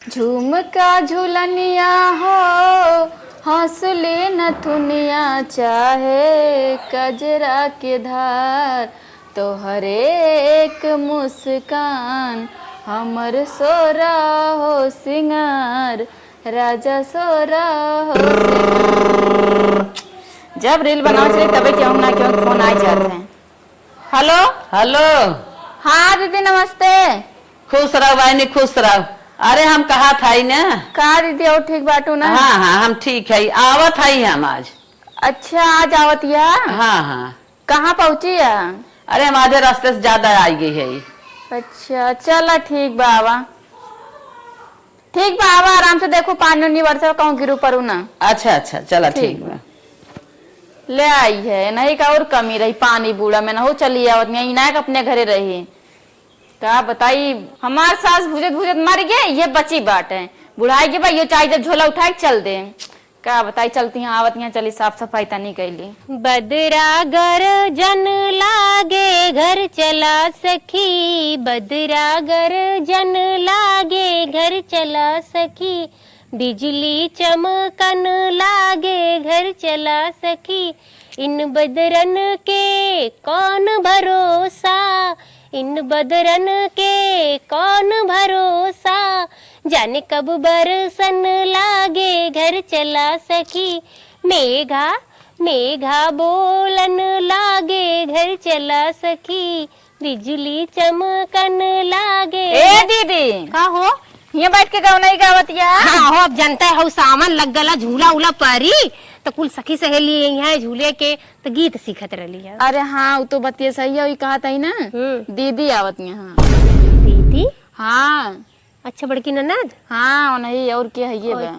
झुमका झुलनिया हो हंसले नथुनिया चाहे कजरा के धार तोहर एक मुस्कान हमर सोरा हो सिंगार राजा सोरा हो सिंगार। जब रील बनाओ चले तभी क्यों ना क्यों फोन आ जाते हैं। Hello hello. हाँ दीदी नमस्ते। खुश रहो बहनी खुश रहो। अरे हम कहा था ही ना। कहा दीदी और ठीक बाटू ना। हाँ हाँ हम ठीक है आवत है हम आज। अच्छा आज आवत या। हाँ हाँ। कहाँ पहुँची है। अरे हमारे रास्ते से ज्यादा आई गई है। अच्छा चला ठीक बाबा आराम से देखो पानी नहीं बरसा कहूँ गिरू परू ना। अच्छा अच्छा चला ठीक है। ले आई है नहीं का और कमी रही पानी बूढ़ा में ना हो चली आवत नहीं ना अपने घरे रही का बताई हमार सास भुजत भुजत मर गए ये बची बाट है बुढ़ाई के भाई ये चाहे जब झोला उठाए चल दे का बताई चलती हैं आवत यहाँ चली साफ सफाई तनी कैली। बदरा गर जन लागे घर चला सखी बदरा गर जन लागे घर चला सखी बिजली चमकन लागे घर चला सखी इन बदरन के कौन भरोसा इन बदरन के कौन भरोसा जाने कब बरसन लागे घर चला सखी मेघा मेघा बोलन लागे घर चला सखी बिजली चमकन लागे। ए दीदी का हो ये बैठ के गाँव नहीं गावतिया। हाँ हो अब जनता है सामान लग गला झूला उला परी तो कुल सखी सहेली है झूले के तो गीत सीखत रही है। अरे हाँ वो तो बतिया सही है कहा था ही ना दीदी आवत यहाँ। दीदी हाँ अच्छा बड़की ननद हाँ नहीं और क्या है ये बा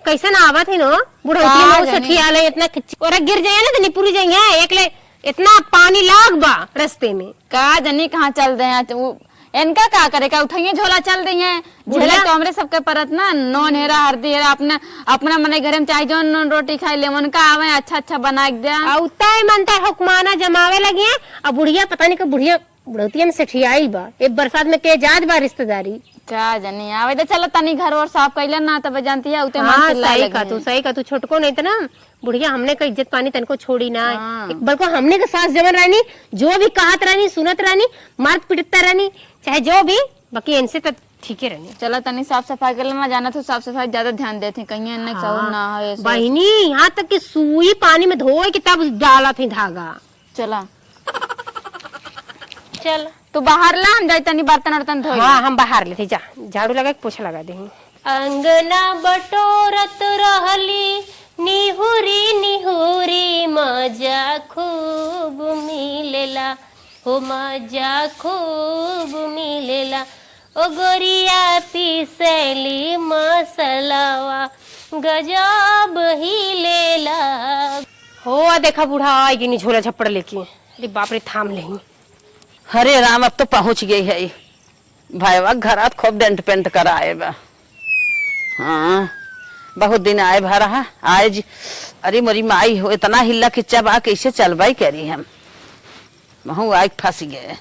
कैसन आवत है नो बुढ़ौती में सठिया ले इतना और गिर जाए ना तो निपुरी जाएंगे एक ले इतना पानी लाग बा रास्ते में का जनी कहाँ चल रहे हैं वो इनका क्या करे का उठाइए झोला चल रही है झोला तो हमरे सबके परत ना नॉन हेरा हरदी हेरा अपना अपना मने घर में चाहे जो नॉन रोटी खाई ले मन का आवे अच्छा अच्छा बना के दिया उतना ही मनता है हुक्माना जमावे लगे अब बुढ़िया पता नहीं कब बुढ़िया बुढ़ौतिया में सठियाई बा एक बरसात में के जात बा रिश्तेदारी का जनी आवे तो चलो तनी घर और साफ कैले ना तब जानती है उते हाँ, सही का तू छोटको नहीं था ना बुढ़िया हमने का इज्जत पानी तनको छोड़ी ना बल्कि हमने का सास जमन रानी जो भी कहत रानी सुनत रानी मार पिटता रानी चाहे जो भी बाकी इनसे तो ठीक है रहनी। चलो तनी साफ सफाई कर लेना जाना तो साफ सफाई ज्यादा ध्यान देते कहीं इन्हें सहूर ना हो बहनी यहाँ तक कि सुई पानी में धोए के तब डाला थी धागा। चला चल तू बाहर ला हम जाए तनी बर्तन वर्तन धोए। हाँ हम बाहर लेते जा झाड़ू लगा के पोछा लगा दे। अंगना बटोरत रहली निहुरी निहुरी मजा खूब मिलेला हो मजा खूब मिलेला ओ गोरिया पीसली मसलावा गजब ही लेला हो देखा बूढ़ा आएगी नहीं झोला झपड़ लेके अरे बाप रे थाम लेंगे। हरे राम अब तो पहुंच गई है भाईवा घर खूब डेंट पेंट कर आए बा। हाँ बहुत दिन आए भरा आए जी। अरे मोरी माई हो इतना हिल्ला खिच्चा बा कैसे चलवाई करी हम महू आग फंस गए।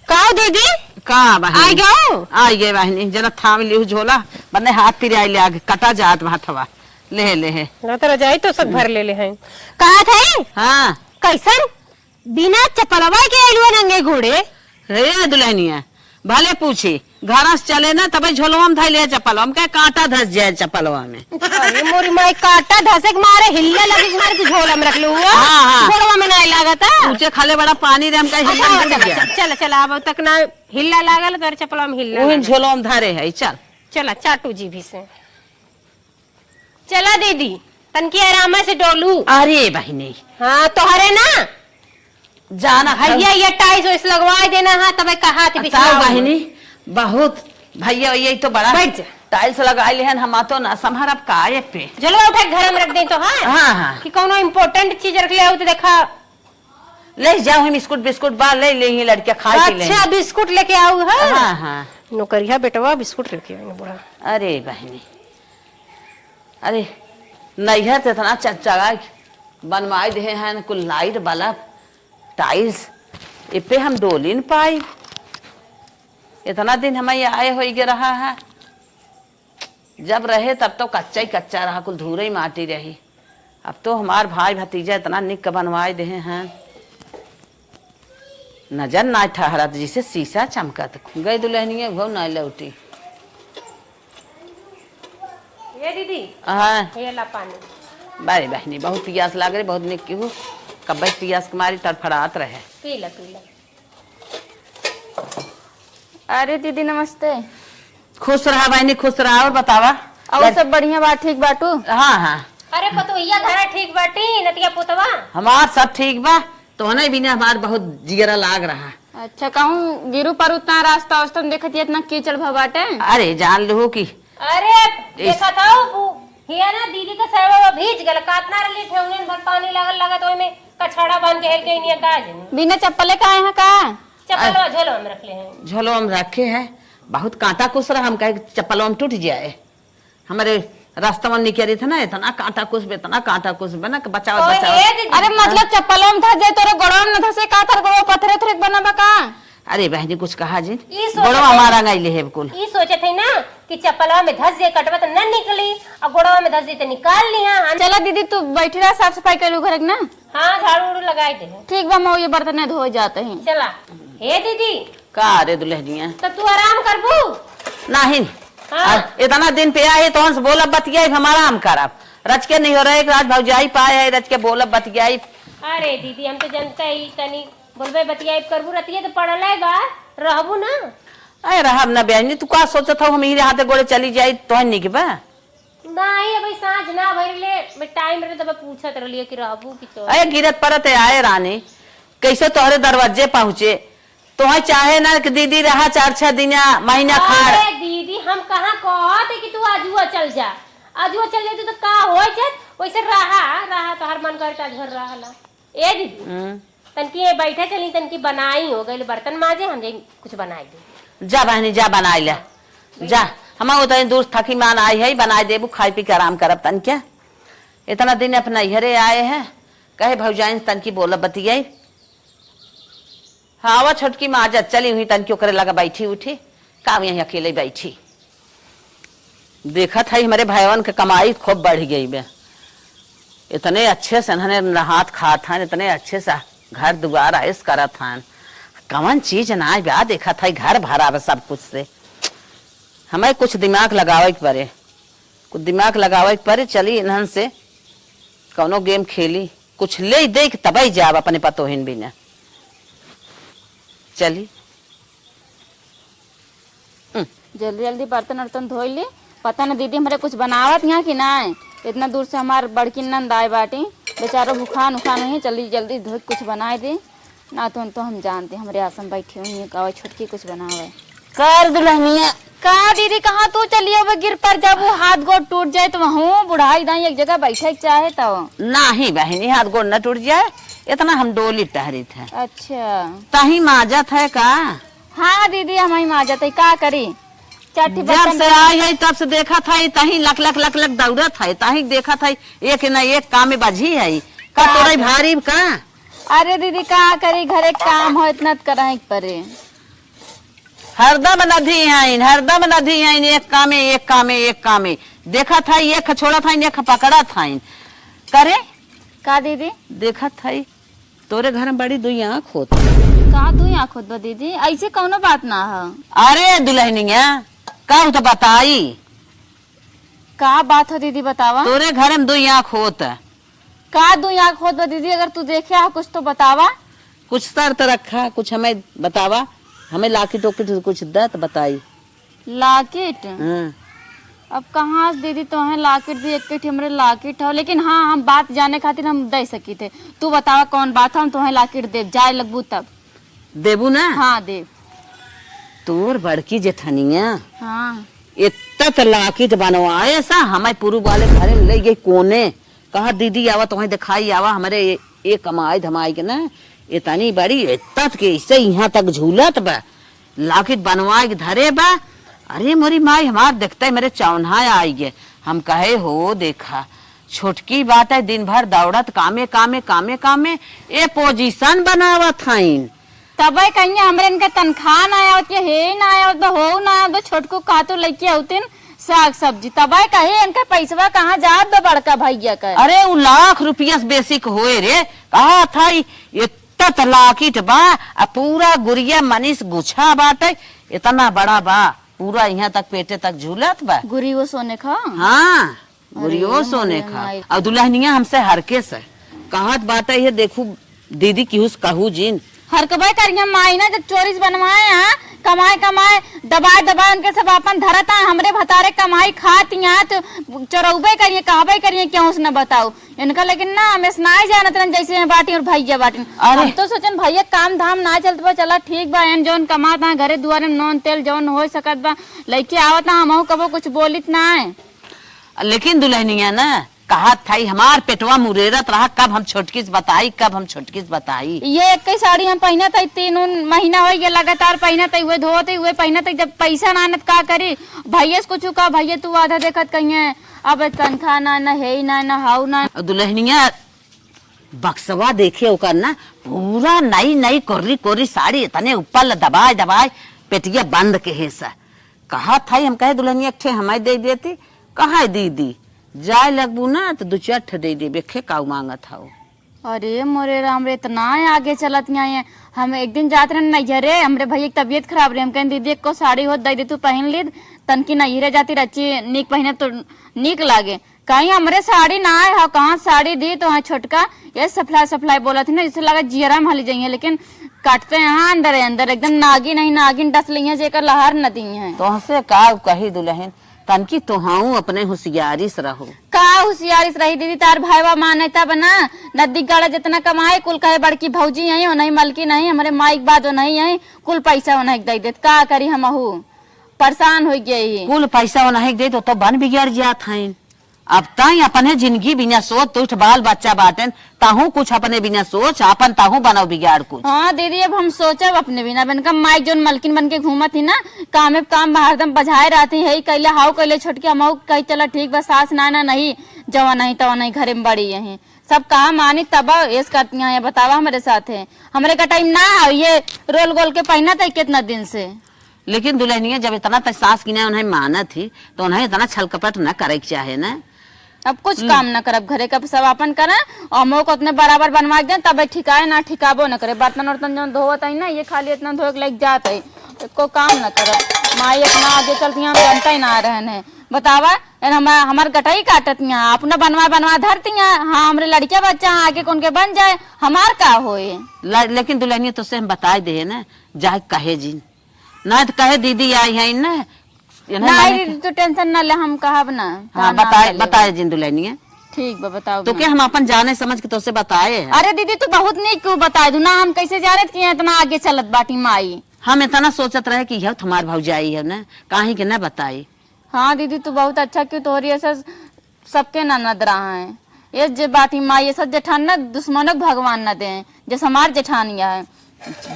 का दीदी का आ गए आई गए बहनी जरा थाम लियो झोला बने हाथ पिराई ले आगे कटा जात हाथवा ले ना तो रजाई तो सब भर ले हैं कहा थे। हाँ कैसन बिना चपलवा के आलुआ नंगे घोड़े रे दुल्हनिया भले पूछी घर से चले ना तब झोलवा में धैले चप्पलवा में क्या कांटा धस जाए चप्पलवा में। अरे मोरी माई काटा धसे के मारे हिल्ला लगे के मारे तू झोला में रख लो हुआ। हाँ, हाँ। झोलवा में नहीं लगा था ऊंचे खाले बड़ा पानी रे हम का हिल्ला निकल गया। चल चल अब तक ना हिल्ला लागल तो चपलवा में हिल्ला वही झोलवा में धरे है चल चला चाटू जी भी से चला दीदी तनकी आराम से डोलू। अरे बहनी हाँ तो हरे ना जाना भैया ये टाइस वैस लगवा देना है तब कहा थी बहनी बहुत भैया यही तो बड़ा बैठ जा। टाइल्स लगा ले हम तो ना संभार अब काय पे चलो उठा घर में रख दे तो हाँ हाँ कि कोनो इम्पोर्टेंट चीज रख ले तो देखा ले जाओ हम बिस्कुट बिस्कुट बार ले लेंगे लड़कियां खा के अच्छा बिस्कुट लेके आओ है। हाँ हाँ नौकरिया बेटवा बिस्कुट लेके आएंगे बुढ़ा। अरे बहनी अरे नैहर तो इतना चचा बनवाए दे हैं कुल लाइट बल्ब टाइल्स इपे हम डोली न पाई इतना दिन हमें आए हो गए रहा है। जब रहे तब तो कच्चा ही कच्चा रहा, कुल धूरे ही माटी रही। अब तो हमार भाई भतीजा इतना निक बनवाए दे हैं, नजर ना ठहरत जिसे शीशा चमकत। गई दुल्हनिया घो ना लौटी। ये दीदी हाँ ये ला पानी। बारे बहनी बहुत पियास लाग रही, बहुत निक की हूँ। कब पियास कुमारी तड़फड़ात रहे। पी ला पी ला। अरे दीदी नमस्ते। खुश रहा बहनी, खुश रहा। और बतावा और सब बढ़िया बा? ठीक बाटू? हाँ हाँ अरे पतोहिया घरा ठीक बाटी नतिया पुतवा? हमार सब ठीक बा। तो नहीं बिना हमार बहुत जिगरा लाग रहा। अच्छा कहूँ गिरू पर उतना रास्ता वास्ता में देखती इतना कीचड़ भबाटे। अरे जान लो कि अरे देखा था हिया ना दीदी का सेवा भीज गल कातना रली ठेवने भर पानी लागल लगा तो में कछड़ा बांध के हेल के इनिया का जनी बिना चप्पले का यहाँ का चप्पलवा झोलो में रख ले हैं। झोलो हम रखे हैं। बहुत कांटा कुछ रहा, हम कहे चप्पलों में टूट जाए। हमारे रास्ता में निकली था ना, इतना कांटा कुछ इतना कांटा कुछ बना के बचाओ बचाओ। अरे मतलब चप्पलों में धस जाए तोरे गोड़ों में धसे का थर गोड़ो पत्थरे थरे बना बका। अरे बहनी कुछ कहा जी, ई सोचत गोड़ो है- हमारा गईले है बिल्कुल। ई सोचे थे ना कि चप्पलवा में धस जाए कटवा तो न निकली और गोड़वा में धस जाए तो निकाल लिया। चलो दीदी तू बैठी रहा, साफ सफाई कर लू घर ना। हाँ झाड़ू उड़ू लगाए दे। ठीक बा, मैं ये बर्तन धो जाते हैं। चला हे दीदी का रे दुल्हनिया तो तू आराम करबू? नहीं हाँ। इतना दिन पे आए तो हमसे बोलब बतियाई, हम आराम करब। रच के नहीं हो रहा है, रात भौजाई पाए है रच के बोलब बतियाई। अरे दीदी हम तो जनता ही तनी बोलबे बतियाई करबू रतिया तो पढ़ल है बा रहबू ना। अरे रहब ना बहनी, तू का सोचत हो हम ही हाथे गोड़े चली जाई तो निक बा। नहीं अभी सांझ ना भरले मैं टाइम रहे तब पूछत रहलिए कि रहबू कि तो। अरे गिरत परत आए रानी, कैसे तोहरे दरवाजे पहुँचे। तो चाहे ना कि दीदी रहा 4-6 दिन महीना खाड़। अरे दीदी हम कहाँ कहते कि तू आजुआ चल जा, आजुआ चल जाती तो का हो जात वैसे रहा तो हर मन करता घर रहा। ए दीदी तनकी ये बैठे चली तनकी बनाई हो गई बर्तन माजे हम जाई कुछ बनाई दे। जा बहनी जा बनाई ले जा। हम उतनी दूर थकी मान आई है, बनाई देबू खाई पी के आराम करब। तन क्या इतना दिन अपना इहरे आए हैं, कहे भौजाइन तन की बोलब बतियाई। हाँ छोटकी माँ जा चली हुई तन की ओकरे लगा बैठी उठी काम यही अकेले बैठी। देखा था हमारे भाईवन के कमाई खूब बढ़ गई बे। इतने अच्छे से इन्होंने हाथ खात हैं, इतने अच्छे से घर दुआर आयस करत हैं। कौन चीज ना ब्याह देखा था घर भरा बे सब कुछ से। हमें कुछ दिमाग लगावे के पड़े, कुछ दिमाग लगावे के पड़े। चली इन्हन से कौनो गेम खेली, कुछ ले दे के तब ही जाब अपने पतोहिन भी न। चली जल्दी जल्दी बर्तन वर्तन धो ले। पता ना दीदी हमारे कुछ बनावत यहाँ की ना है। इतना दूर से हमार बड़की नंद आए बाटी, बेचारो भूखा नुखा नहीं। जल्दी जल्दी धो कुछ बनाए दे ना। तो हम जानते हमारे आसम बैठी हुई कहा छोटकी कुछ बनावे कर दुल्हनिया। कहा दीदी कहाँ तू चली अब गिर पर जब वो हाथ गोड़ टूट जाए तो वहाँ बुढ़ाई दाई एक जगह बैठे चाहे तो नहीं बहनी हाथ गोड़ न टूट जाए, इतना हम डोली टहरी थे। अच्छा तही माजत है का? हाँ दीदी हम ही आ जाते का करी। चाटी जब से आई है तब से देखा था तही लक लक लक लक दौड़त है, तही देखा था एक न एक काम में बजी है का तोरा भारी का। अरे दीदी का करी घरे काम हो इतना करे परे। हरदम नदी है, हरदम नदी है। एक कामे एक कामे एक कामे देखा था एक छोड़ा था एक पकड़ा था करे का दीदी देखा था तोरे घर में बड़ी दुई आँख होती। का तू यहाँ खुद बा दीदी ऐसे कौनो बात ना है। अरे दुल्हनिया का तो बताई का बात हो दीदी बतावा। तोरे घर में दुई आँख होत। का दू यहाँ खुद बा दीदी अगर तू देखे है कुछ तो बतावा। कुछ शर्त रखा, कुछ हमें बतावा। हमें लाकिट ओकिट कुछ दत बताई। लाकिट हाँ। अब कहाँ से दीदी तो है लाकिट दी एक हमरे लाकिट हो, लेकिन हाँ हम बात जाने खातिर हम दे सकी थे। तू बतावा कौन बात है, हम तुम्हें लाकिट दे जाए लगबू तब देबू ना। हाँ दे। तोर बड़की जेठनिया हाँ इतना तो लाकिट बनवाए सा हमें पुरु वाले घरे में ले गई कोने। कहा दीदी आवा तुम्हें दिखाई आवा हमारे ये कमाई धमाई के ना इतनी बड़ी इतना के इससे यहाँ तक झूलत बा लाकिट बनवाए के धरे बा। अरे मोरी माई हमार देखते है मेरे चौन्हा आई गे। हम कहे हो देखा छोटकी बात है दिन भर दौड़त कामे कामे कामे कामे ए पोजीशन बनावत हईन। तब कहीं हमरे इनका तनख्वाह ना आवत के हे ना आवत हो ना आवत छोटको कातो लेके आउतिन साग सब्जी तब कहे इनका पैसा कहाँ जात बा बड़का भैया का। अरे वो लाख रुपया से बेसी के होए रे, कहा था इतना तलाकिट बा आ पूरा गुड़िया मनीष गुच्छा बाटे, इतना बड़ा बा पूरा यहाँ तक पेटे तक झूलत बा। गुरी वो सोने खा हाँ गुड़ियो सोने खा। और दुल्हनिया हमसे हरके से कहत बाटे ये देखू दीदी की कहू जिन हरकबे करिए माई ना जब चोरीस बनवाए यहाँ कमाए कमाए दबाए दबाए उनके सब अपन धरता हमरे भतारे कमाई खाती यहाँ तो चोरौबे करिए कहबे करिए क्यों उसने बताओ इनका। लेकिन ना हमें सुनाई जानत रहन जैसे बाटी और भैया बाटी। अरे तो सोचन भैया काम धाम ना चलत बा चला ठीक बा एन जौन कमात ना घरे दुआरे नॉन तेल जौन हो सकत बा लइके आवत ना हमहू कबो कुछ बोलित ना है। लेकिन दुल्हनिया ना कहा था हमार पेटवा मुरेरत रहा कब हम छोटकी से बताई कब हम छोटकी से बताई। ये एक साड़ी हम पहना था 3 महीना हो गया लगातार पहना था हुए धोते हुए पहना था जब पैसा नानत का करी भैया से कुछ कहा भैया तू आधा देखत कहीं अब तनखा ना है ना हाउ ना। दुल्हनिया बक्सवा देखे ओकर ना पूरा नई नई कोरी कोरी साड़ी इतने ऊपर दबाए दबाए पेटिया बंद के हिस्सा कहा था हम कहे दुल्हनिया ठे हमारे दे देती कहा दीदी जाए लगबू ना तो 2-4 ठे दे दे बेखे काऊ मांगत हाउ। अरे मोरे राम रे इतना आगे चलत हैं हम एक दिन जाते रहे नैहरे हमरे भैया की तबीयत खराब रही हम कहें दीदी को साड़ी हो दे तू पहन ली तनकी नैहरे जाती रची नीक पहने तो नीक लागे कहीं हमरे साड़ी ना आए हाँ कहाँ साड़ी दी तो हाँ छोटका ये सफलाई सफलाई बोला थी ना जिससे लगा जियरा में हली जाइए लेकिन काटते हैं हाँ अंदर अंदर एकदम नागिन नहीं नागिन डस ली है जेकर लहर न दी है। तो हमसे का कही दुल्हन तनकी तो हाँ अपने होशियारी से रहो का होशियारी से रही दीदी तार भाईवा माने तब ना नदी गाड़ा जितना कमाए कुल कहे बड़की भौजी आई नहीं मलकी नहीं हमारे माइक बाद नहीं आई कुल पैसा नहीं दे देत का करी हम परेशान हो गई कुल पैसा नहीं दे तो बन बिगड़ जात है। अब ताई अपने जिंदगी बिना सोच तुठ बाल बच्चा बाटन ताहू कुछ अपने बिना सोच अपन ताहू बनाओ बिगाड़ कुछ। हाँ दीदी अब हम सोचब अपने बिना बनका माइक जोन मलकिन बन के घूमत थी ना काम काम हरदम बजाए रहती है कैले हाउ कैले छोटके हम कही चला ठीक बस सास नाना नहीं जवा नहीं तवा नहीं घरे में बड़ी यही सब कहा मानी तब ऐस करती है बतावा हमारे साथ है हमारे का टाइम ना है ये रोल गोल के पहना था कितना दिन से। लेकिन दुल्हनिया जब इतना तक सास की उन्हें माना थी तो उन्हें इतना छल कपट न करे चाहे ना अब कुछ काम न करब घरे का सब अपन करे और मोह को उतने बराबर बनवा दे तब ठिकाए ना ठिकाबो न करे बर्तन वर्तन जो धोवत है ना ये खाली इतना धोए के लग जात है को काम न करब माई अपना आगे चलती हम जानता ही ना रहने बतावा हमार गटाई काटत यहाँ अपना बनवा धरती हाँ हमारे लड़किया बच्चा आगे कौन के बन जाए हमार का होए। लेकिन दुल्हनिया तो से हम बताए दे ना जाए कहे जी ना तो कहे दीदी आई है ना नहीं तो टेंशन न ले हम कहब ना। हाँ बताए जिन दुल्हनिया ठीक बा बताओ तो क्या हम अपन जाने समझ के तो से बताए। अरे दीदी तू बहुत नीक क्यों बताए दू ना हम कैसे जाने कि इतना आगे चलत बाटी माई हम इतना सोचत रहे कि यह तुम्हार भौजाई है ना काहे के ना बताई। हाँ दीदी तू बहुत अच्छा क्यों तोहरी ऐसा सबके ननद रहा है ये जे बाटी माई ये सब जेठान न दुश्मनों भगवान न दे जैसे हमार जेठानिया है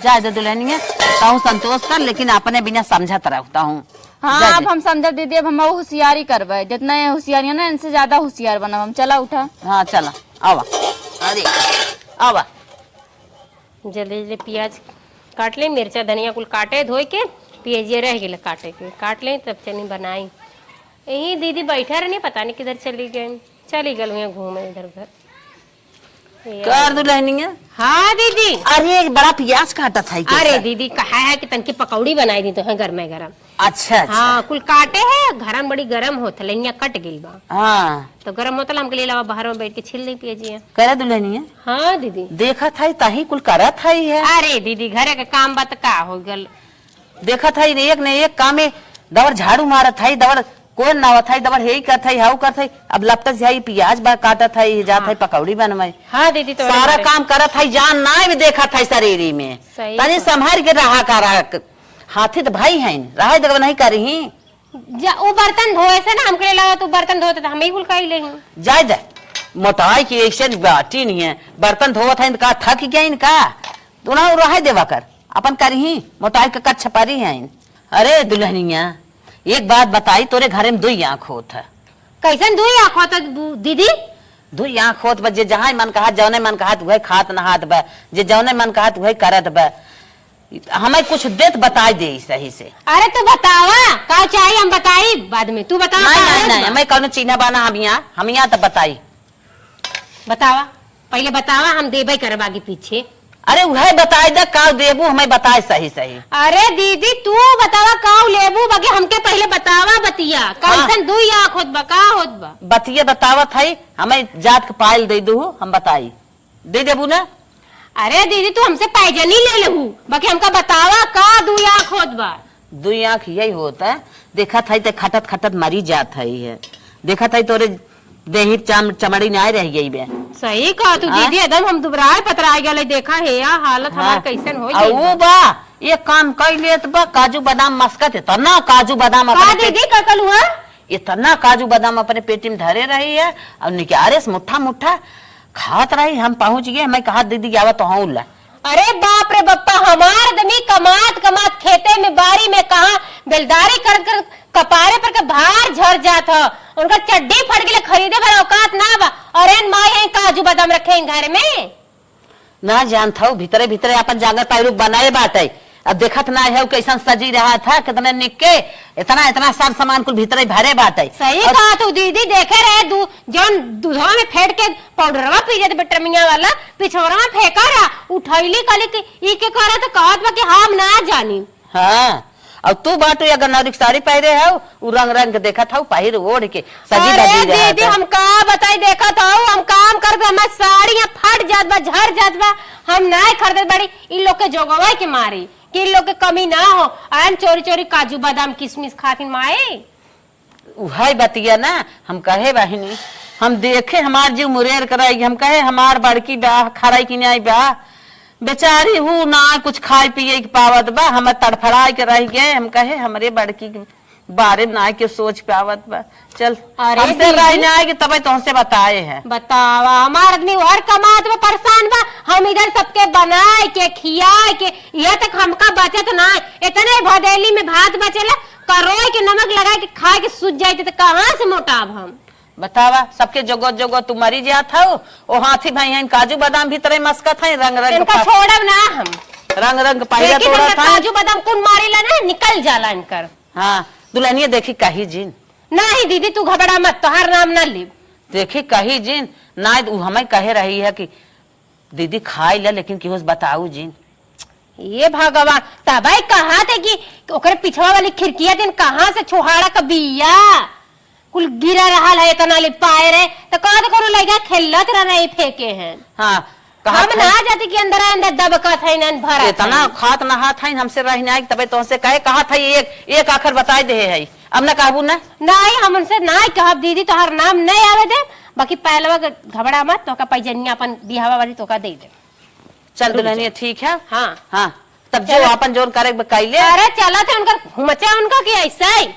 जा दे दुल्हनिया ताऊ संतोष कर लेकिन अपने बिना समझत रहता हूँ। हाँ अब हम समझ दीदी अब हम होशियारी करबे जितना होशियारी है ना इनसे ज्यादा होशियार बना हम चला उठा। हाँ चला आवा अरे आवा जल्दी जल्दी प्याज काट ले मिर्चा धनिया कुल काटे धोए के प्याज रह गए काटे के काट ले तब चनी बनाई यही दीदी बैठा रहनी पता नहीं किधर चली गई घूमे इधर उधर कर दुल्हनिया। हाँ दीदी अरे एक बड़ा प्याज काटा था अरे दीदी कहा है कि तनकी पकौड़ी बनाई दी तो है गरम गरम। अच्छा हाँ कुल काटे है घर में बड़ी गरम होता लेनिया कट गई बा हाँ तो गरम होता हमके लिए लावा बाहर में बैठ के छिल दी पिए करे दुल्हनिया। हाँ दीदी देखा था तही कुल करा था ही है। अरे दीदी घरे का काम बात का हो गल देखा था एक ने एक काम में दवर झाड़ू मारा था दवर कौन ना था दवर हे कर था हाउ कर था अब लपता से प्याज बा काटा था जात है पकौड़ी बनवाई। हाँ दीदी तो सारा काम करा था जान ना भी देखा था शरीरी में तनी संभाल के रहा कर हाथी तो भाई है रहा जगह नहीं करी वो बर्तन धोए से ना हमके लगा तू बर्तन धोते हम ही कुल कही ले जाए जाए मोटाई की ऐसे बाटी नहीं है बर्तन धोवत है इनका थक गया इनका तू ना रहा देवा कर अपन करी मोटाई का कच्छ छपारी है। अरे दुल्हनिया एक बात बताई तोरे घरे में 2 आँख होत है कैसन 2 आँख होता दीदी 2 आँख होत बा जे जहाँ मन कहा जौने मन कहा वही खात नहात बा जे जौने मन कहा वही करत बा हमें कुछ देत बताई दे सही से। अरे तू बतावा का चाहिए, हम बताई बाद में, तू बतावा। नहीं नहीं हमें कौन चिन्ह बाना हम यहाँ तब बताई। बतावा पहले बतावा, हम देबे करब आगे पीछे। अरे वह बताई दे का देबू, हमें बताए सही सही। अरे दीदी तू बतावा का लेबू, बाकी हमके पहले बतावा बतिया कैसन दुई आँख होत बा, का होत बा बतिया बतावत है, हमें जात के पायल दे दू, हम बताई दे देबू ना। अरे दीदी तू हमसे पैजनी ले लेहू, बाकी हमका बतावा का दुई आँख होत बा। दुई आँख यही होता है, देखा था तो खटत खटत मरी जात है, देखा था तोरे देही चमड़ी नहीं रह गई बे। सही कहा तू दीदी, एकदम हम दुबराए पतराए गए, देखा है या हालत हमार कैसन हो गई। वो बा ये काम कर लेत बा, काजू बादाम मस्कत इतना काजू बादाम का दीदी का कल हुआ, इतना काजू बादाम अपने पेट में धरे रही है और निकारे से मुट्ठा मुट्ठा खात रही। हम पहुंच गए, मैं कहा दीदी आवा तो हाँ ला। अरे बाप रे बप्पा, हमार आदमी कमात कमात खेते में बारी में कहा बेलदारी कर कर कपारे पर के भार झर जात ह, उनका चड्डी फट गए, खरीदे पर औकात ना बा, और एन माई है काजू बादाम रखे हैं घर में। ना जानता हूँ भीतरे भीतरे अपन जागर पैरूप बनाए बाटे, अब देखत ना है कैसा सजी रहा था, कितने निक्के इतना इतना सब सामान कुल भीतरे भरे बाटे। सही कहा तू दीदी, देखे रहे जौन दूधवा में फेंट के पाउडरवा पी जाते बटरमिया वाला, पिछोरा में फेंका रहा, उठैली कली के ई के करा तो कहत बा कि हम ना जानी। हाँ और तू बाटू अगर नौरिक साड़ी पहरे है उ रंग रंग देखा था पहिर ओढ़ के सजी अरे दजी दीदी हम का बताई, देखा था हम काम करते, हमार साड़ियां फट जात बा, झर जात बा, हम नहीं खरीदे बड़ी इन लोग के जोगवा के मारी कि इन लोग के कमी ना हो, आन चोरी चोरी काजू बादाम किशमिश खातिन माए। वही बतिया ना, हम कहे बहिनी हम देखे हमार जीव मुरेर कराई, हम कहे हमार बड़की बा खराई की नहीं बा, बेचारी हूँ ना कुछ खाए पिए की पावत बा, हम तड़फड़ाए के रह गए। हम कहे हमरे बड़की के बारे ना के सोच पावत बा, चल अरे हमसे रहने आएगी तब तुमसे बताए हैं। बतावा हमार आदमी हर कमात में परेशान बा, हम इधर सबके बनाए के खियाए के, यह तक हमका बचत ना, इतने भदेली में भात बचेला, करोई के नमक लगा के खाए के सूझ जाए तो कहाँ से मोटाब हम। बतावा सबके जोगो जोगो तू मरी जात हो, ओ हाथी भाई हैं काजू बादाम भीतरे मस्कत है, रंग रंग इनका छोड़ब ना हम, रंग रंग पाइला लेकिन तोड़ा इनका था। काजू बादाम कौन मारेला ना, निकल जाला इनकर। हाँ दुल्हनिया देखी कही जिन, नहीं दीदी तू घबरा मत, तोहार नाम ना ले। देखी कही जिन ना, हमें कहे रही है कि दीदी खाई ला, लेकिन केहू से बताऊ जिन। ये भगवान, तबाई कहा थे कि ओकरे पिछवा वाली खिड़किया दिन कहाँ से छुहाड़ा का बिया कुल गिरा रहा है, इतना ले पाए रहे तो कहा तो लगा खेलत रहे फेंके हैं। हाँ हम ना जाती कि अंदर अंदर दबका था इन भरा इतना खात नहा था हमसे रहने आई, तबे तुमसे कहे कहा था एक आखिर बताई दे है, अब ना कहबू ना। नहीं हम उनसे ना कहब दीदी, तोहर नाम नहीं आवे दे, बाकी पहलवा घबरा मत, तो का पैजनिया अपन बिहावा वाली तो का दे दे। चल दुल्हनिया ठीक है। हाँ हाँ तब जो अपन जोन करे कैले। अरे चला थे उनका घुमचा उनका कि ऐसा ही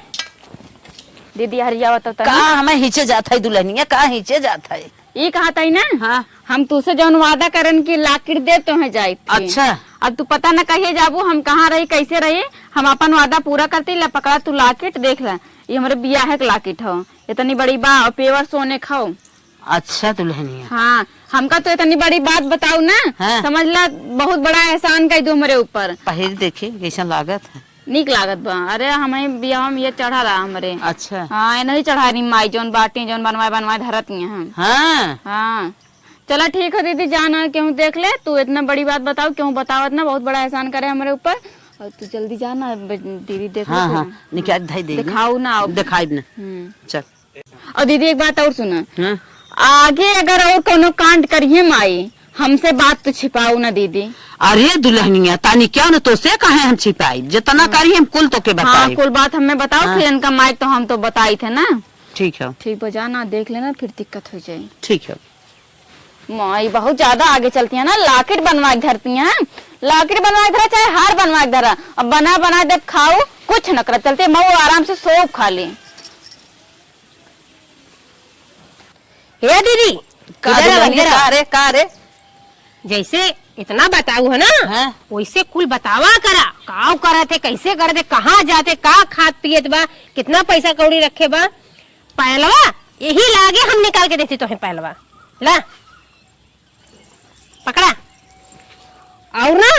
दीदी हरिया तो कहा हमें हिचे जाता है दुल्हनिया, कहा हिचे जाता है। ये कहा था ना, हाँ हम तुझसे जौन वादा करन की लाकिट दे तो है जाए। अच्छा अब तू पता न कहिए जाबू हम कहाँ रही कैसे रही, हम अपन वादा पूरा करते ला पकड़ा तू लाकिट देख ला, ये हमारे बियाह के लाकिट हो, इतनी बड़ी बा और पेवर सोने खाओ। अच्छा दुल्हनिया हाँ हमका तो इतनी बड़ी बात बताऊ ना। हाँ। समझ ला बहुत बड़ा एहसान कर दो मेरे ऊपर। पहिर देखी कैसा लागत है। निक लागत बा, अरे हमें बियाह में ये चढ़ा रहा हमारे। अच्छा हाँ नहीं चढ़ा रही माई जौन बाटी जौन बनवाए धरती है हम। हाँ हाँ चला ठीक है दीदी, जाना क्यों देख ले, तू इतना बड़ी बात बताओ क्यों बतावत ना, बहुत बड़ा एहसान करे हमारे ऊपर, और तू जल्दी जाना दीदी देख हाँ हाँ निकाल धाई दे दिखाऊ ना दिखाई ना। चल और दीदी एक बात और सुना, हाँ? आगे अगर और कोनो कांड करिए माई हमसे बात तो छिपाऊ ना दीदी। अरे दुल्हनिया तानी क्या न तो से कहे हम छिपाई, जितना करी हम कुल तो के हाँ बताई। कुल बात हमें बताओ। हाँ। फिर इनका माइक तो हम तो बताई थे ना। ठीक है ठीक बजा ना, देख लेना फिर दिक्कत हो जाए। ठीक है। माई बहुत ज्यादा आगे चलती है ना, लाकिट बनवा के धरती है, लाकिट बनवा के धरा चाहे हार बनवा के धरा, अब बना बना जब खाओ कुछ न कर चलते, मऊ आराम से सोप खा ले। हे दीदी का रे जैसे इतना बताऊ है ना, हाँ? वैसे कुल बतावा करा, काव करत है, कैसे करते, कहाँ जाते, का खात पियत बा, कितना पैसा कौड़ी रखे बा। पहलवा यही लागे हम निकाल के देती तो है, पहलवा ला पकड़ा। और ना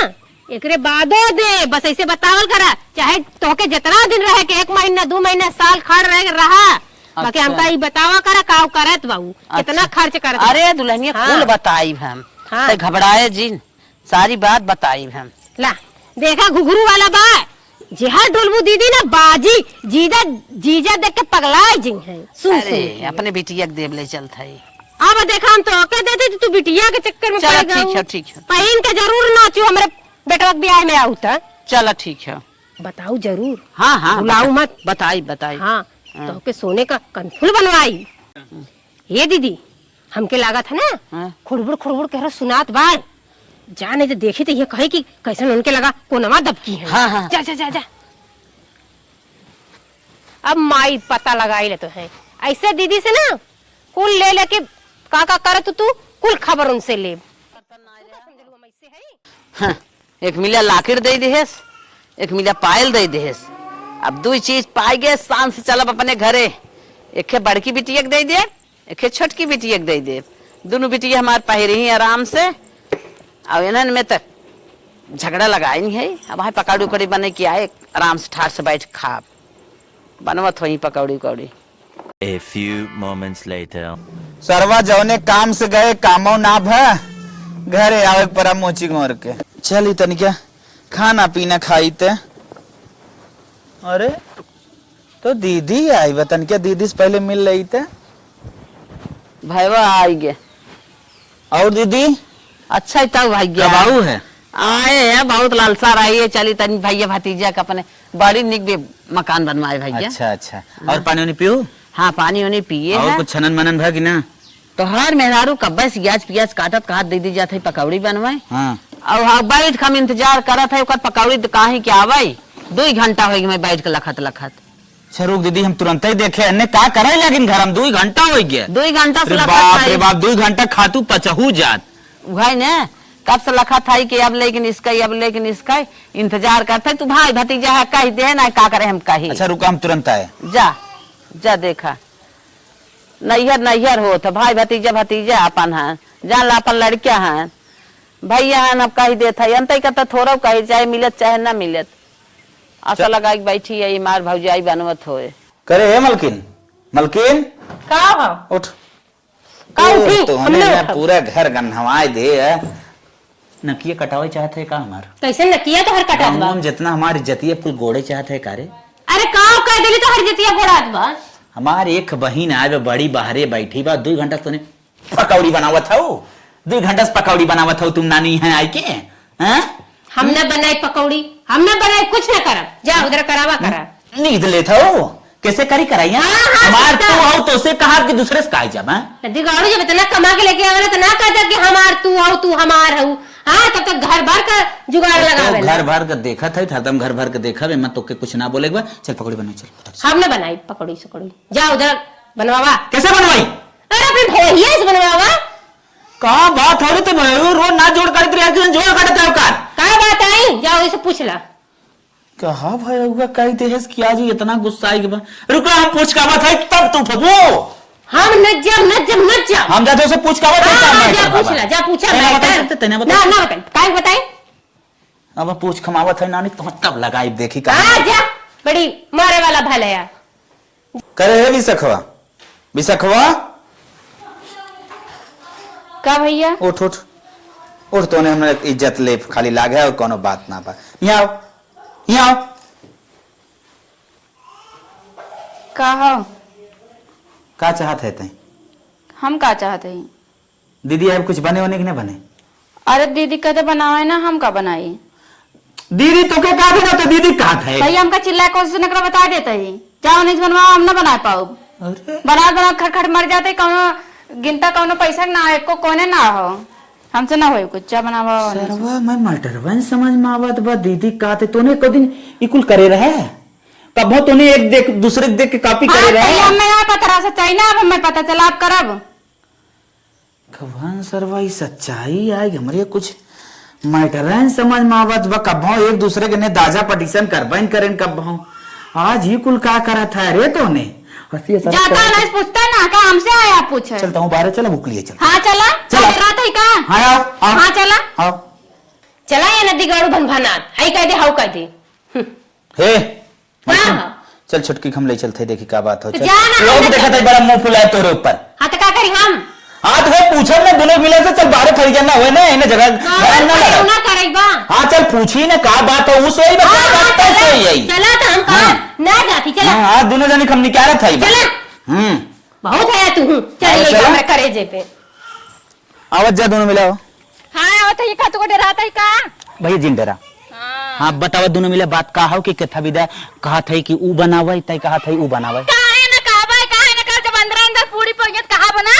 एकरे बादो दे, बस ऐसे बतावल करा, चाहे तोके जितना दिन रहे के 1 महीना 2 महीना साल खड़ रहा बाकी हमका ही बतावा करा काव करत बाबू कितना खर्च करत। अरे दुल्हनिया कुल बताई हम, हाँ। घबराए जिन सारी बात बताई हम। ला देखा घुघरू वाला बा जेहा डोलबू दीदी ना बाजी जीजा देख के पगला जी है। अरे अपने बिटिया के देव ले चलता है। अब देखा हम तो के देते तू बिटिया के चक्कर में पड़ गई। ठीक है ठीक है, पहिन के जरूर नाचू हमरे बेटवा के ब्याह में आऊ त। चलो ठीक है, बताऊ जरूर। हाँ हाँ बुलाऊ मत। बताई बताई। हाँ तो के सोने का कनफुल बनवाई। ये दीदी हमके लागत है ना खुड़बुड़ खुड़बुड़ कह रहा सुनात बार जा, नहीं तो देखी तो ये कहे कि कैसे उनके लगा कोनमा दबकी है। हाँ हाँ। जा जा जा जा। अब माई पता लगाई ले तो है ऐसे दीदी से ना कुल ले लेके का करत तू कुल खबर उनसे ले। हाँ, एक मिला लाकिर दे देस, एक मिला पायल दे देस। अब 2 चीज पाई गए शान से चलब अपने घरे। एक बड़की बिटिया के दे दे, एक छोटकी बिटिया के दे दे। दोनों बिटिया हमारे पहिरे ही आराम से। अब इन्हन में तक झगड़ा लगाई नहीं है। अब वहाँ पकौड़ी उकौड़ी बने की आए आराम से ठाट से बैठ खा बनवत हो पकौड़ी उकौड़ी। A few moments later. सरवा जौने काम से गए कामो ना भ घरे आवे परा मोची गोर के चली तनिका खाना पीना खाई ते। अरे तो दीदी आई बतन क्या दीदी से पहले मिल रही थे। भाईवा आई गए और दीदी अच्छा ही तब भाई गया कबाऊ है आए हैं बहुत लालसा रही है। चली तनी भैया भतीजा का अपने बड़ी निक भी मकान बनवाए भैया। अच्छा अच्छा और पानी वानी पियो। हाँ पानी वानी पिए और है। कुछ छनन मनन भा कि ना। तो हर मेहरारू कब्बे से प्याज प्याज काटत कहा दे दी जाते पकौड़ी बनवाए। हाँ और हाँ बैठ के हम इंतजार करत है पकौड़ी कहीं के आवे 2 घंटा हो मैं बैठ के लखत लखत। अच्छा रुक दीदी हम तुरंत ही देखे अन्य का करे लेकिन घर हम 2 घंटा हो गया। 2 घंटा से बाप रे बाप 2 घंटा खातू पचहू जात भाई ने कब से लखा था कि अब लेकिन इसका इंतजार करते तू भाई भतीजा है कह दे ना का करे हम कही। अच्छा रुका हम तुरंत आए। जा जा देखा नैहर हो तो भाई भतीजा अपन है जान ला अपन लड़किया है भैया है अब कही देता है अंत का थोड़ा कही चाहे मिलत चाहे ना मिलत ऐसा लगा कि बैठी है मार भौजाई बनवत होए। करे है मलकिन मलकिन का उठ का उठी तो हमने हमें पूरा घर गन्हवाए दे नकिया कटावे चाहते है का हमार कैसे न किया तो हर कटा बा। हम जितना हमारी जतिया फुल गोड़े चाहते है कारे। अरे काव कह देली तो हर जतिया गोड़ात बा। हमारी एक बहन आए बड़ी बाहरे बैठी बा 2 घंटा तूने पकौड़ी बनावत हो 2 घंटा से पकौड़ी बनावत हो तुम नानी है आई के हैं। हमने बनाई पकौड़ी हमने बनाई कुछ न करब जा उधर करावा करा। नींद लेता हो कैसे करी कराई हमार तू हो तो से कहा कि दूसरे से काहे जब दिगाड़ू जब इतना कमा के लेके आवेला तो ना कहता कि हमार तू हो तू हमार हो। हाँ तब तक घर भर का जुगाड़ लगावे घर भर का देखा था हरदम घर भर के देखा मैं तो के कुछ ना बोले चल पकौड़ी बना चल। हमने बनाई पकौड़ी सकौड़ी जा उधर बनवावा। कैसे बनवाई। अरे अपने भैया से बनवावा। का बात हो रही तो रोज ना जोड़ कर जोड़ काटता का बात आई जाओ इसे पूछ ला। कहा भाई होगा कई देहस किया जी इतना गुस्सा आई के रुको हम पूछ का बात है तब तू फबो हम नच जा हम जाते से पूछ का बात है जा पूछ ला जा पूछा तेने ना ना बताई काय बताई। अब पूछ खमावत है नानी तो तब लगाई देखी का जा बड़ी मारे वाला भलया करे है विसखवा का भैया उठ उठ उठ तोने हमने इज्जत ले खाली लागे और कोनो बात ना बा यहाँ आओ का हो का चाहत है तई हम का चाहते हैं। दीदी अब कुछ बने होने की नहीं बने। अरे दीदी कहते बनावे ना हम का बनाई। दीदी तो क्या कहा था तो दीदी कहा था भैया हमका चिल्ला कोशिश न करा बता देते ही जाओ नहीं बनवाओ हम ना बना पाओ बना खटखट मर जाते कौनो गिनता कौनो पैसा ना एको कोने ना हो हमसे ना हो कुछ बनावा। सरवा मैं मटरवन समझ में आवत बा दीदी कहते तूने को दिन इकुल करे रहे कबो तूने एक देख दूसरे देख के कॉपी करे रहे। हमें यहाँ पता सच्चाई ना अब हमें पता चला आप करब कभन सरवा ये सच्चाई आई हमरे कुछ मटरवन समझ में आवत बा कबो एक दूसरे के ने दाजा पटिशन करबन करें कबो आज ही कुल का करा था रे तूने जाता नहीं पूछता ना क्या हमसे आया पूछे। चलता हूँ बाहर चला भूख लिए चल। हाँ चला चला रात है का। हाँ आओ हाँ चला आओ चला या नदी गाड़ू भनभनात हाई कह दे हाउ कह दे हे हाँ। चल छुटकी हम ले चलते देखी क्या बात हो तो चल। जा ना, लोग हम देखा था बड़ा मुंह फुलाए तोरे ऊपर। हाँ तो का करी हम हाँ तो पूछे ना दोनों मिले से चल बाहर खड़ी जाना हुए ना इन्हें जगह ध्यान ना लगा। ना करे बा हाँ चल पूछी ना क्या बात है उस वही हाँ, हाँ, बात चला सही है। चला तो हम कहा हाँ। ना जाती चला हाँ दोनों जने हम निकाला था ही। चला बहुत है तू चलिए चला। हमरा करे जे पे आवाज जा दोनों मिला हो। हाँ आवत है का तू डराता है का भैया जिन डरा हाँ बतावा दोनों मिले बात कहा हो कि कथा विदा कहा था कि ऊ बनावे तय कहा था ऊ बनावे काहे ना कहबा काहे ना कर जब अंदर अंदर पूरी पहुंचत कहा बना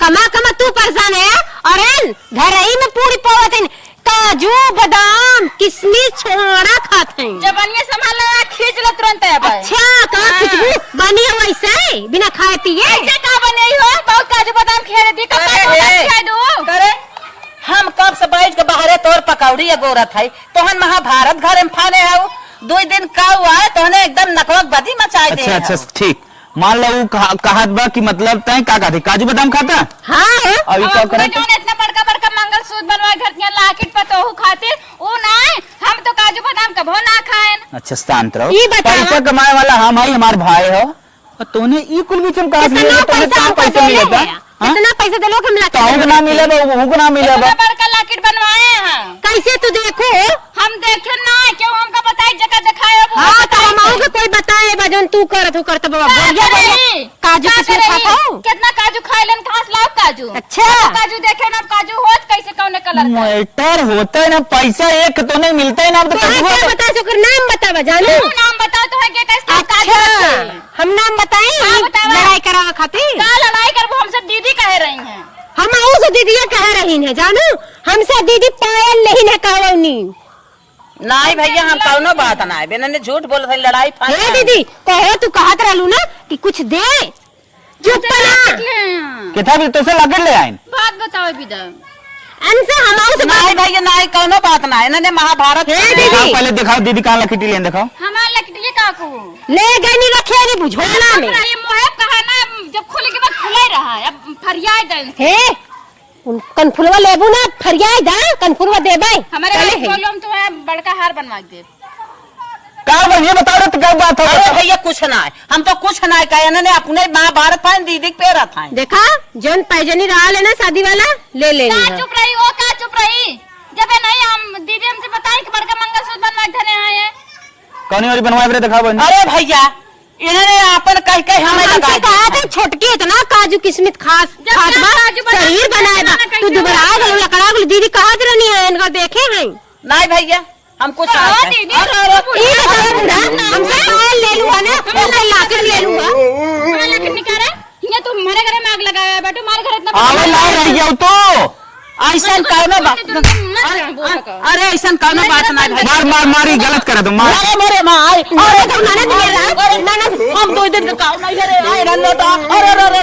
कमा कमा तू परेशान है और घर ही में पूरी पावत है काजू बादाम किशमिश छोड़ा खाते हैं जबनिया संभाल ले खींच ले तुरंत है भाई अच्छा का खुशबू बनी है वैसे बिना खाए पिए ऐसे का बने हो बहुत काजू बादाम खेले दी कब खाए दो करे हम कब से बैठ के बाहरे तोर पकौड़ी गोरत है तोहन महाभारत घर में फाने है 2 दिन का हुआ है तोहने एकदम नकवक बदी मचाई दे अच्छा अच्छा ठीक मान लो वो कहा बा कि मतलब तय का खाती काजू बादाम खाता हाँ अभी क्या करे इतना बड़का बड़का मंगलसूत्र बनवा घरतियां लाकेट पतोहू खातिर ओ नहीं हम तो काजू बादाम कभो ना खाएन अच्छा शांत रहो ये बताओ। पैसा कमाए वाला हम ही हमारे भाई हो और तूने ई कुल भी तुम कहा कितना पैसा पैसा मिले था कितना पैसा दे लो हम तो हमको ना मिले बा हमको ना मिले बा इतना बड़का लाकेट बनवाए हैं कैसे तू देखो हम देखे ना क्यों हमका बताई जगह दिखाए हाँ तो हम के कोई बताए बजन तू करत हो करत बाबा बढ़िया बढ़िया काजू किसमें खाता हो कितना काजू खाए लेन कहां से लाओ काजू अच्छा काजू देखे ना काजू होत कैसे कौन कलर का मैटर होता है ना पैसा एक तो नहीं मिलता है ना अब तो तो कैसे क्या होता है? बता सकर नाम बतावा जानू तू नाम बताओ तो है के कैसे काजू अच्छा रखते? हम नाम बताएं हाँ, बतावा। लड़ाई करावा खातिर का लड़ाई कर वो हमसे दीदी कह रही हैं हम उस दीदिया कह रही है जानू हमसे दीदी पायल नहीं न कहवनी नहीं भैया हम कौनो बात ना है बिना ने झूठ बोल रही लड़ाई फाने हे दीदी कहे तू कहत रहलू ना कि कुछ दे चुप ना कितना भी तो से लगे ले आइन बात बताओ विदा अनसे हम उस नहीं भैया नहीं कौनो बात ना है इन्होंने महाभारत हे दिखाओ दीदी पहले दिखाओ दीदी कहाँ लकीटी लेन दिखाओ हमारे लकड़ी काकू ले गई नहीं रखे नहीं बुझोला में ये मोहब कहा ना जब खुले के बाद खुला ही रहा है अब फरियाद दें हे उन कनफुलवा लेबू ना फरियाद दा कनफुलवा देबै हमारे चले घर है। बोलो हम तुम्हें बड़का हार बनवा दे क्या बनिए बताओ रे तो क्या बात हो अरे भैया कुछ ना है हम तो कुछ ना है कहे इन्होंने अपने महाभारत फाइन दीदी के पेरा था देखा जौन पैजनी रहा लेना शादी वाला ले ले का चुप रही वो का चुप रही जब ये नहीं हम दीदी हमसे बताई कि बड़का मंगलसूत्र बनवा धने आए हैं कौन और बनवाए रे दिखाओ बनी अरे भैया इन्होंने अपन कह कह हमें लगा हमसे कहा था छोटकी इतना काजू किस्मित खास जब खास क्या बा काजू बादाम शरीर बनाए बा कैसे तू दुबरा गल लकड़ा गल दीदी कहत रहनी है इनका देखे हैं नहीं भैया हम कुछ ना ओ है। दीदी ई बताओ बूढ़ा हमसे पायल ले लूंगा ना हमसे लाकर ले लूंगा हमारे लकड़ी निकाल ये तुम हमारे घर में आग लगाया है बेटो हमारे घर इतना आवे ला रही जाओ तो ऐसा कौनो बात अरे ऐसा कौनो बात ना है भैया मार मार मारी गलत करा तुम मार अरे मेरे माँ आई अरे तो ननद मेरा ननद हम 2 दिन का काम नहीं करे आए रन तो अरे अरे अरे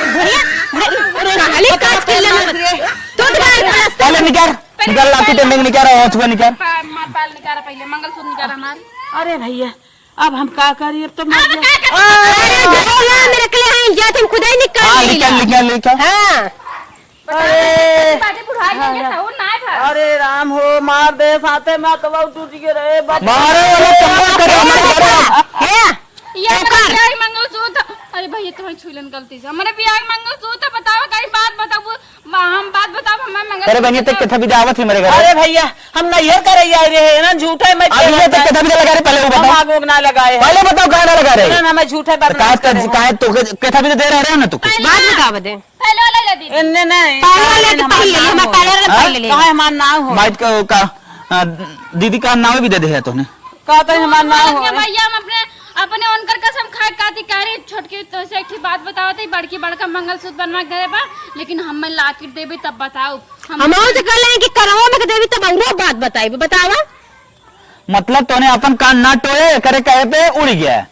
अरे खाली काट के लेना तो तुम्हारे पहले निकाल निकाल लाती टेंडिंग निकाल और छुआ निकाल मार पाल निकाल पहले मंगलसूत्र निकाल हमार अरे भैया अब हम क्या करिए अब तो अब क्या कर अरे झोला मेरे के लिए हैं जाते हम खुदा ही हाँ निकाल निकाल निकाल निकाल हां अरे बातें बुढ़ाई नहीं है वो ना है अरे राम हो मार दे साथे में तो बहुत टूट गए रे मारे वाला कमाल करे हमारे घर है ये हमारे ब्याह के मंगलसूत्र अरे भैया तुम्हें छुलन गलती से हमारे ब्याह के मंगलसूत्र बताओ कहीं बात बताओ हम बात बताओ हमारे मंगल अरे बनिए तक कथा विदा आवत है मेरे घर अरे भैया हम नहीं ये करे जा रहे हैं ना झूठे में अभी ये तक कथा विदा लगा रहे पहले वो बताओ हम आग ना लगाए पहले बताओ कहाँ ना लगा रहे ना मैं झूठे बात कहा कहा तो कथा विदा दे रहे हो ना तू बात बता दे पहले वाला ले दी इनने नहीं पहले ले पहले ले मैं पहले ले पहले ले कहा हमारा नाम हो माइट का दीदी का नाम भी दे दे तूने कहते हैं हमारा नाम हो भैया हम अपने अपने उनकर कसम खाए काती कारी छोटकी तो से एक बात बताओ तो बड़की बड़का मंगलसूत्र बनवा घरे बा लेकिन हम लाकेट देबे तब बताओ हम तो कहले हैं कि करवा में देवी तब औरो बात बताई बतावा मतलब तूने अपन कान ना टोए करे कहे पे उड़ गया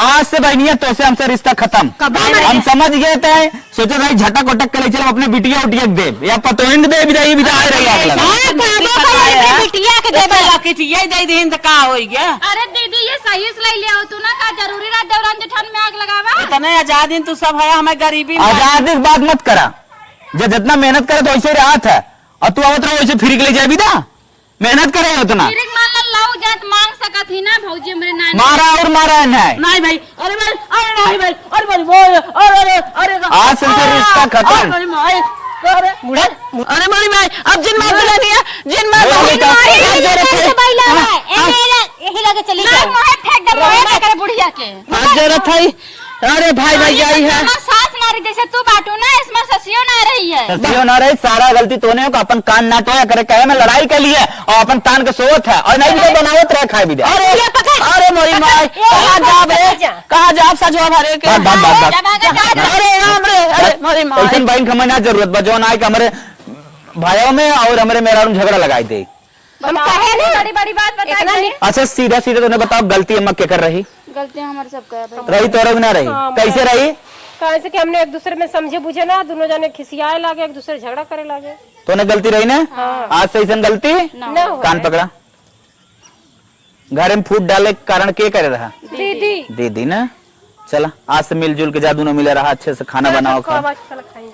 आज से बहनिया तो से हमसे रिश्ता खत्म कब हम समझ गए थे सोचे भाई झटक उटक के ले चलो अपने बिटिया उटिया दे या पतोइंग दे विदाई विदा आ रही है अगला बिटिया के देखा लाके ये दे दे हिंद का हो गया अरे दीदी ये सही से ले लिया हो तू ना का जरूरी रात देवरान जेठान में आग लगावा इतने आजाद दिन तू सब है हमें गरीबी में आजादी की बात मत करा जो जितना मेहनत करे तो वैसे रहा था और तू आवत रहो वैसे फिर के ले जाए विदा मेहनत करे उतना फिर मान लाऊ जात मांग सकत ही ना भौजी हमरे नानी मारा और मारा है नहीं नहीं भाई अरे भाई अरे नहीं भाई अरे भाई बोल अरे अरे आज से रिश्ता खत्म। अरे माई अरे बुढ़ा अरे मोरी माई अब जिन मार दिला नहीं है जिन मार बोल बेटा। यही लगे चली ना मोहे फेंक दे मोहे करे बुढ़िया के आज जरूरत है अरे भाई भाई आई है ना सास नारी जैसे तू बाटू ना इसमें ससियो ना रही है ससियो ना रही सारा गलती तूने हो अपन कान ना टोया करे कहे में लड़ाई के लिए और अपन तान के सोत है और नहीं तो बनावत रहे खाए भी दे अरे मोरी माई कहाँ जा बे कहाँ जा सजवा भरे के बात अरे राम रे अरे मोरी माई ऐसन बैंक हमें ना जरूरत बा जो ना कि हमारे भाइयों में और हमारे मेरा झगड़ा लगाई दे। हम कहे नहीं बड़ी बड़ी बात बता दे अच्छा सीधा सीधा तूने बताओ गलती अम्मा क्या कर रही गलतियां हमारे सब कर रही तो ना रही कैसे रही कहे से कि हमने एक दूसरे में समझे बुझे ना दोनों जने खिसियाए लागे एक दूसरे झगड़ा करे लागे तूने गलती रही ना आज से ऐसा गलती ना हुआ कान पकड़ा घर में फूट डाले के कारण के करे रहा दीदी दीदी ना चला आज से मिलजुल के जादू न मिले रहा अच्छे से खाना बनाओ खा खाएंगे